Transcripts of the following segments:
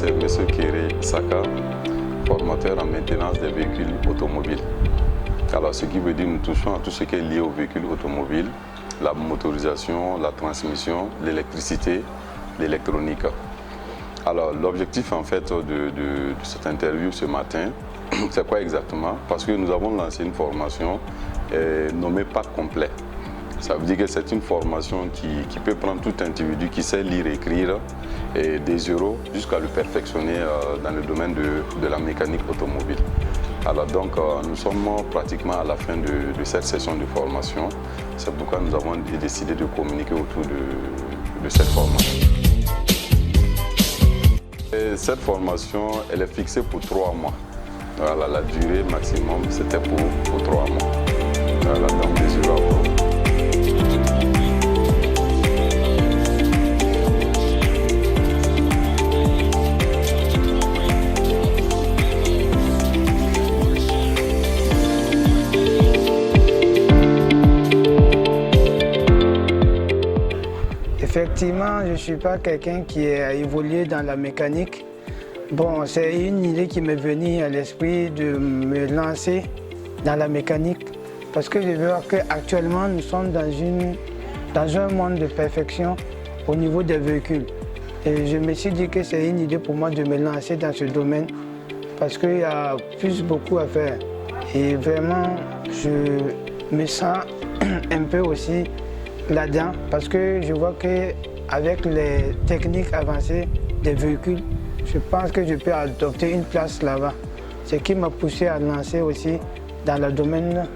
c'est M. Kéré Saka, formateur en maintenance des véhicules automobiles. Alors, ce qui veut dire que nous touchons à tout ce qui est lié aux véhicules automobiles, la motorisation, la transmission, l'électricité, l'électronique. Alors, l'objectif en fait de cette interview ce matin, c'est quoi exactement? Parce que nous avons lancé une formation nommée Pack complet. Ça veut dire que c'est une formation qui peut prendre tout individu qui sait lire et écrire et des zéros jusqu'à le perfectionner dans le domaine de la mécanique automobile. Alors donc nous sommes pratiquement à la fin de cette session de formation. C'est pourquoi nous avons décidé de communiquer autour de cette formation. Et cette formation, elle est fixée pour 3 mois. Voilà, la durée maximum, c'était pour 3 mois. Voilà, donc des zéros. Effectivement, je ne suis pas quelqu'un qui a évolué dans la mécanique. Bon, c'est une idée qui m'est venue à l'esprit de me lancer dans la mécanique parce que je vois qu'actuellement nous sommes dans un monde de perfection au niveau des véhicules. Et je me suis dit que c'est une idée pour moi de me lancer dans ce domaine parce qu'il y a beaucoup à faire. Et vraiment, je me sens un peu aussi là-dedans parce que je vois qu'avec les techniques avancées des véhicules, je pense que je peux adopter une place là-bas. Ce qui m'a poussé à lancer aussi dans le domaine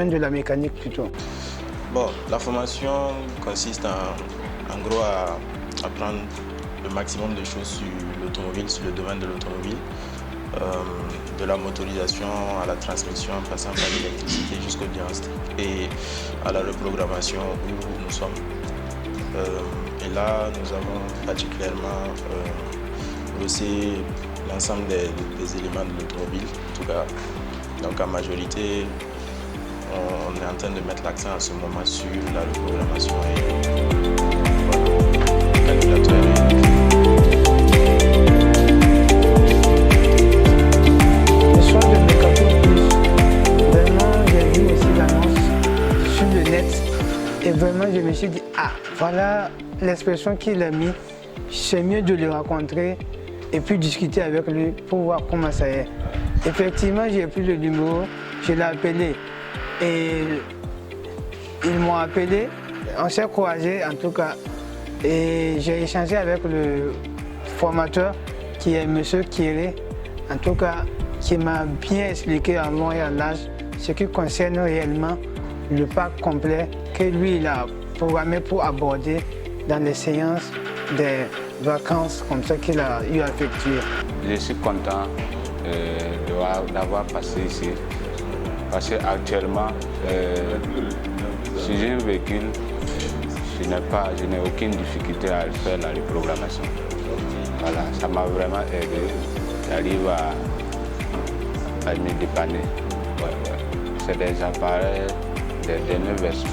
de la mécanique plutôt. Bon, la formation consiste en gros à apprendre le maximum de choses sur l'automobile, sur le domaine de l'automobile, de la motorisation à la transmission, en passant par l'électricité jusqu'au diagnostic et à la reprogrammation où nous sommes. Et là, nous avons particulièrement brossé l'ensemble des éléments de l'automobile, en tout cas. Donc en majorité, on est en train de mettre l'accent à ce moment sur la reprogrammation et calculateur. Le soir de Mécato Plus, vraiment j'ai vu aussi l'annonce sur le net et vraiment je me suis dit, ah voilà l'expression qu'il a mis, c'est mieux de le rencontrer et puis discuter avec lui pour voir comment ça est. Effectivement, j'ai pris le numéro, je l'ai appelé et ils m'ont appelé, on s'est croisés en tout cas et j'ai échangé avec le formateur qui est M. Kéré, en tout cas qui m'a bien expliqué en long et en large ce qui concerne réellement le pack complet que lui il a programmé pour aborder dans les séances des vacances comme ça qu'il a eu à effectuer. Je suis content d'avoir passé ici parce qu'actuellement, si j'ai un véhicule, je n'ai aucune difficulté à faire la reprogrammation. Voilà, ça m'a vraiment aidé. J'arrive à me dépanner. C'est des appareils des dernières versions.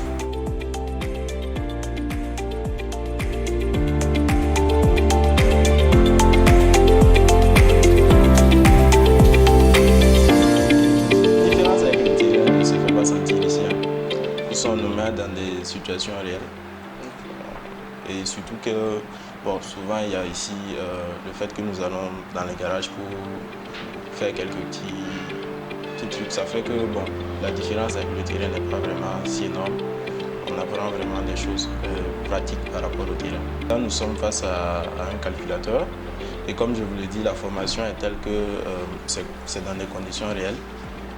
Dans des situations réelles. Et surtout que, bon, souvent il y a ici le fait que nous allons dans les garages pour faire quelques petits trucs. Ça fait que, bon, la différence avec le terrain n'est pas vraiment si énorme. On apprend vraiment des choses pratiques par rapport au terrain. Là, nous sommes face à un calculateur. Et comme je vous l'ai dit, la formation est telle que c'est dans des conditions réelles.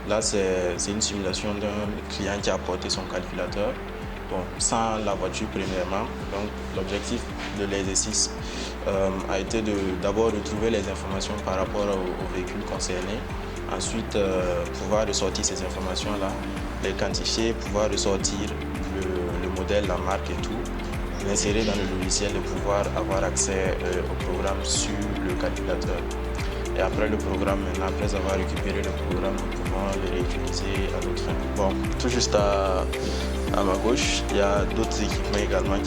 Là, c'est une simulation d'un client qui a apporté son calculateur, bon, sans la voiture premièrement. Donc, l'objectif de l'exercice a été d'abord retrouver les informations par rapport au véhicule concerné. Ensuite, pouvoir ressortir ces informations-là, les quantifier, pouvoir ressortir le modèle, la marque et tout, l'insérer dans le logiciel et pouvoir avoir accès au programme sur le calculateur. Et après le programme, après avoir récupéré le programme, nous pouvons le réutiliser à d'autres fins. Bon, tout juste à ma gauche, il y a d'autres équipements également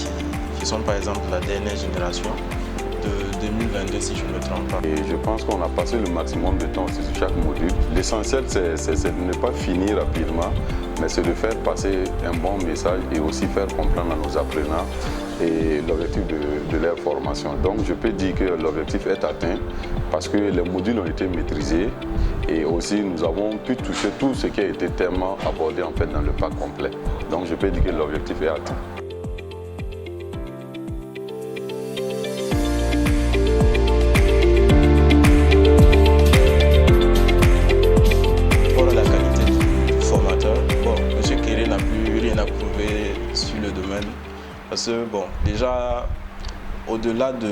qui sont par exemple la dernière génération. de 2022 si je ne me trompe pas. Et je pense qu'on a passé le maximum de temps sur chaque module. L'essentiel, c'est de ne pas finir rapidement, mais c'est de faire passer un bon message et aussi faire comprendre à nos apprenants et l'objectif de leur formation. Donc je peux dire que l'objectif est atteint parce que les modules ont été maîtrisés et aussi nous avons pu toucher tout ce qui a été tellement abordé en fait dans le pack complet. Donc je peux dire que l'objectif est atteint. Pour la qualité du formateur, bon, M. Kéré n'a plus rien à prouver sur le domaine. Parce que, bon, déjà, au-delà de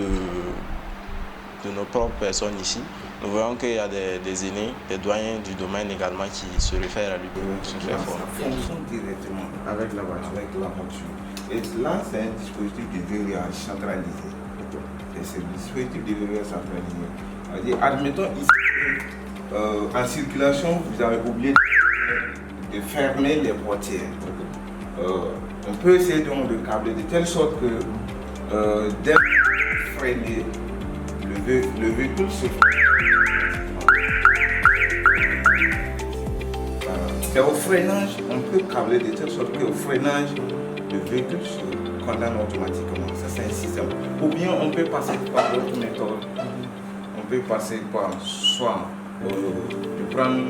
nos propres personnes ici, nous voyons qu'il y a des aînés, des doyens du domaine également qui se réfèrent à lui pour se faire former. Ça fonctionne directement avec la voiture. Et là, c'est un dispositif de verrouillage centralisé. Et ce dispositif de verrouillage centralisé, admettons ici, en circulation, vous avez oublié de fermer les portières. On peut essayer donc de câbler de telle sorte que dès freiner, le véhicule se et au freinage, on peut câbler de telle sorte qu'au freinage, le véhicule se condamne automatiquement. Ça, c'est un système. Ou bien on peut passer par d'autres méthodes. On peut passer par soit de prendre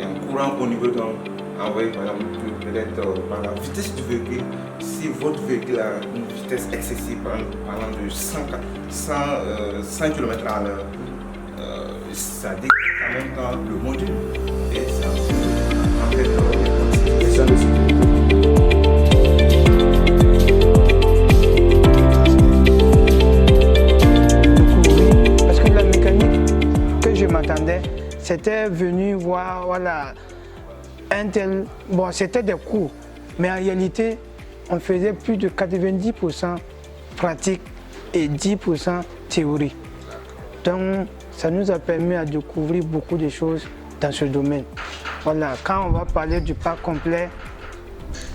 un courant au niveau d'un envoyé par exemple peut-être par la vitesse du véhicule. Si votre véhicule a une vitesse excessive, par exemple de 100 km à l'heure, ça déclenche en même temps le module et ça en fait les questions de sécurité. Parce que la mécanique que je m'attendais, c'était venu voir, voilà, un tel, bon, c'était des cours, mais en réalité, on faisait plus de 90% pratique et 10% théorie. Donc, ça nous a permis de découvrir beaucoup de choses dans ce domaine. Voilà, quand on va parler du pack complet,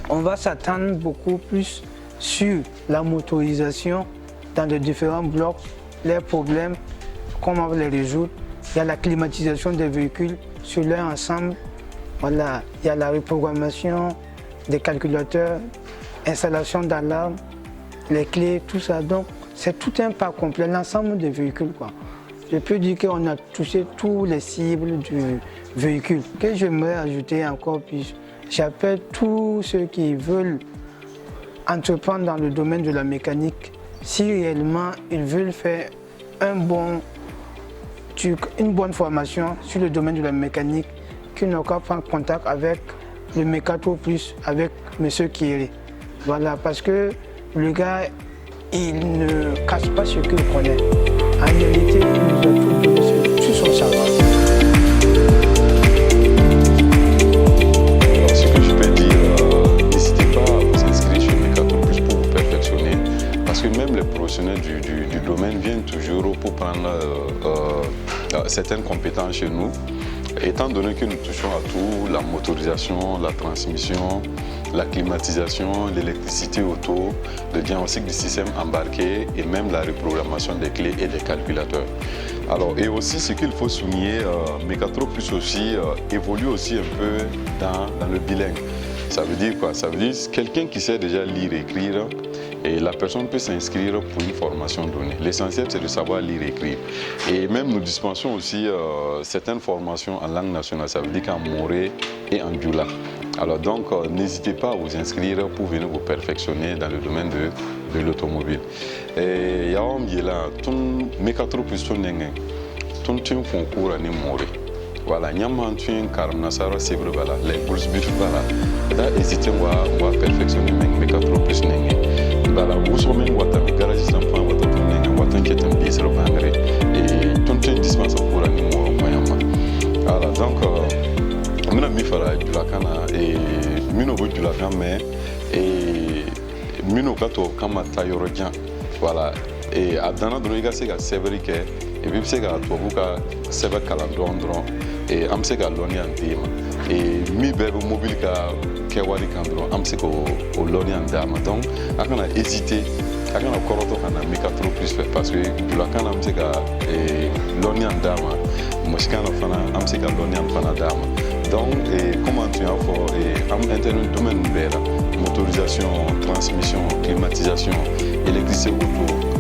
on va s'attendre beaucoup plus sur la motorisation dans les différents blocs, les problèmes, comment on va les résoudre. Il y a la climatisation des véhicules sur leur ensemble. Voilà, il y a la reprogrammation des calculateurs, installation d'alarme, les clés, tout ça. Donc, c'est tout un pack complet, l'ensemble des véhicules, quoi. Je peux dire qu'on a touché tous les cibles du véhicule. Ce que j'aimerais ajouter encore plus, j'appelle tous ceux qui veulent entreprendre dans le domaine de la mécanique, si réellement ils veulent faire une bonne formation sur le domaine de la mécanique, qu'ils n'ont qu'à prendre contact avec le Mécato Plus, avec M. Kéré. Voilà, parce que le gars, il ne cache pas ce qu'il connaît. En réalité, il nous a tout donné sur son savoir. Alors, ce que je peux dire, n'hésitez pas à vous inscrire sur Mécato Plus pour vous perfectionner, parce que même les professionnels du domaine viennent toujours pour prendre certaines compétences chez nous. Étant donné que nous touchons à tout, la motorisation, la transmission, la climatisation, l'électricité auto, le diagnostic du système embarqué et même la reprogrammation des clés et des calculateurs. Alors, et aussi ce qu'il faut souligner, Mécato Plus aussi évolue aussi un peu dans le bilingue. Ça veut dire quoi? Ça veut dire quelqu'un qui sait déjà lire et écrire, et la personne peut s'inscrire pour une formation donnée. L'essentiel, c'est de savoir lire et écrire. Et même nous dispensons aussi certaines formations en langue nationale, ça veut dire qu'en moré et en djoula. Alors donc, n'hésitez pas à vous inscrire pour venir vous perfectionner dans le domaine de l'automobile. Et yawam yela, ton Mécato Plus ton nengen, ton tien concours en moré. Voilà, nyama tu es car nasara c'est vrai voilà, les bourses but voilà. Da hésiter moi perfectionner Mécato Plus nengen. Voilà, vous sommes en train de garage d'enfants, vous êtes en train de faire des services engrais et tout est dispensable pour un numéro moyen. Voilà, donc nous avons mis faire du lacana et nous avons du lacana mais et nous avons fait comme tailleur. Voilà, et à dans notre égal c'est que c'est vrai que et puis c'est que toi vous que c'est vrai calandron et am c'est que l'on est en thème et mi bébé mobile que wali kandron am c'est que l'on est en dame donc on a hésité a kana kɔrɔtɔ ka na mika trop plus fɛ parce que bulakan na an bɛ se ka lɔnniya d'a ma mɔsikan na fana an bɛ se ka lɔnniya fana d'a ma donc comme an tun y'a fɔ an bɛ intervenir domaine bɛɛ la motorisation transmission climatisation électricité auto